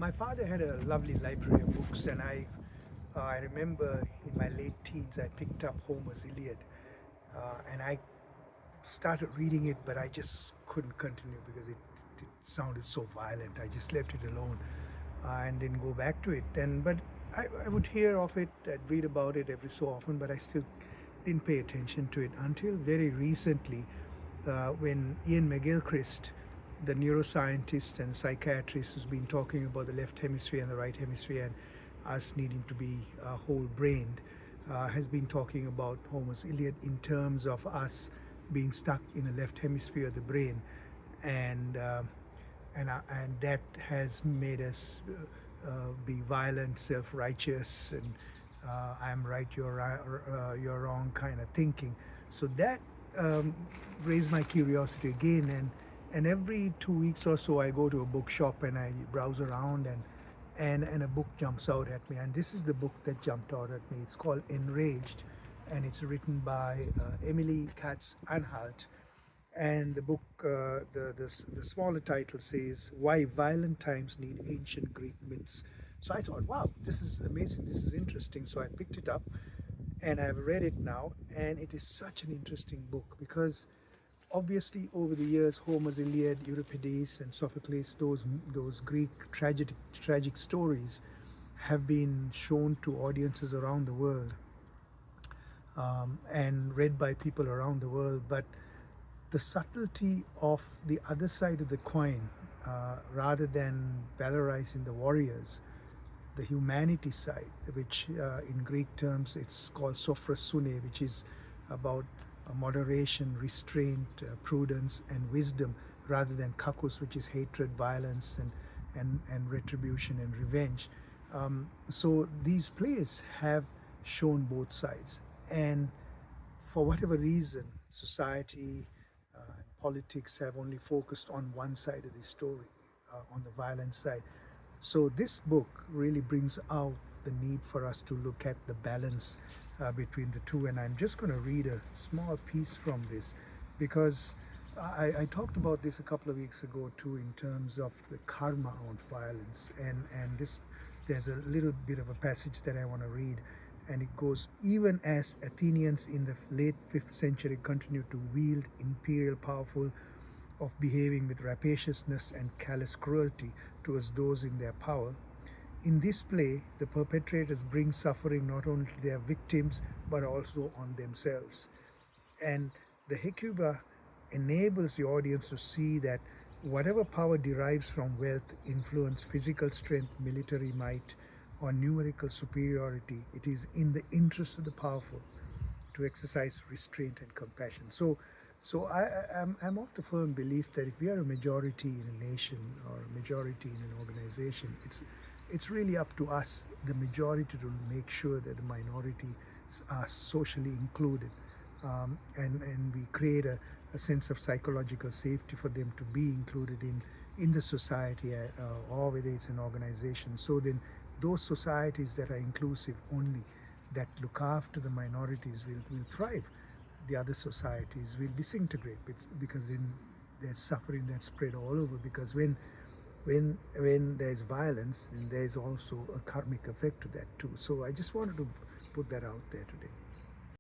My father had a lovely library of books, and I remember in my late teens I picked up Homer's Iliad, and I started reading it, but I just couldn't continue because it sounded so violent. I just left it alone and didn't go back to it. But I would hear of it, I'd read about it every so often, but I still didn't pay attention to it until very recently, when Ian McGilchrist, the neuroscientist and psychiatrist who's been talking about the left hemisphere and the right hemisphere and us needing to be whole brained, has been talking about Homer's Iliad in terms of us being stuck in the left hemisphere of the brain, and and that has made us be violent, self-righteous, and I'm right, you're wrong kind of thinking. So that raised my curiosity again, and every 2 weeks or so I go to a bookshop and I browse around, and a book jumps out at me, and this is the book that jumped out at me. It's called Enraged, and it's written by Emily Katz-Anhalt. And the book, the smaller title says, Why Violent Times Need Ancient Greek Myths. So I thought, wow, this is amazing, this is interesting. So I picked it up and I've read it now, and it is such an interesting book because obviously over the years Homer's Iliad, Euripides and Sophocles, those Greek tragic stories have been shown to audiences around the world, and read by people around the world. But the subtlety of the other side of the coin, rather than valorizing the warriors, the humanity side, which in Greek terms it's called sophrosune, which is about moderation, restraint, prudence, and wisdom, rather than kakos, which is hatred, violence, and retribution and revenge. So these plays have shown both sides, and for whatever reason, society and politics have only focused on one side of the story, on the violent side. So this book really brings out the need for us to look at the balance between the two. And I'm just going to read a small piece from this because I talked about this a couple of weeks ago too, in terms of the karma of violence. And this, there's a little bit of a passage that I want to read. And it goes, even as Athenians in the late 5th century continued to wield imperial power of behaving with rapaciousness and callous cruelty towards those in their power, in this play, the perpetrators bring suffering not only to their victims, but also on themselves. And the Hecuba enables the audience to see that whatever power derives from wealth, influence, physical strength, military might, or numerical superiority, it is in the interest of the powerful to exercise restraint and compassion. I'm of the firm belief that if we are a majority in a nation or a majority in an organization, it's really up to us, the majority, to make sure that the minorities are socially included, and we create a sense of psychological safety for them to be included in the society, or whether it's an organization. So then those societies that are inclusive only, that look after the minorities, will thrive. The other societies will disintegrate because then there's suffering that's spread all over, because when there's violence, then there's also a karmic effect to that too. So I just wanted to put that out there today.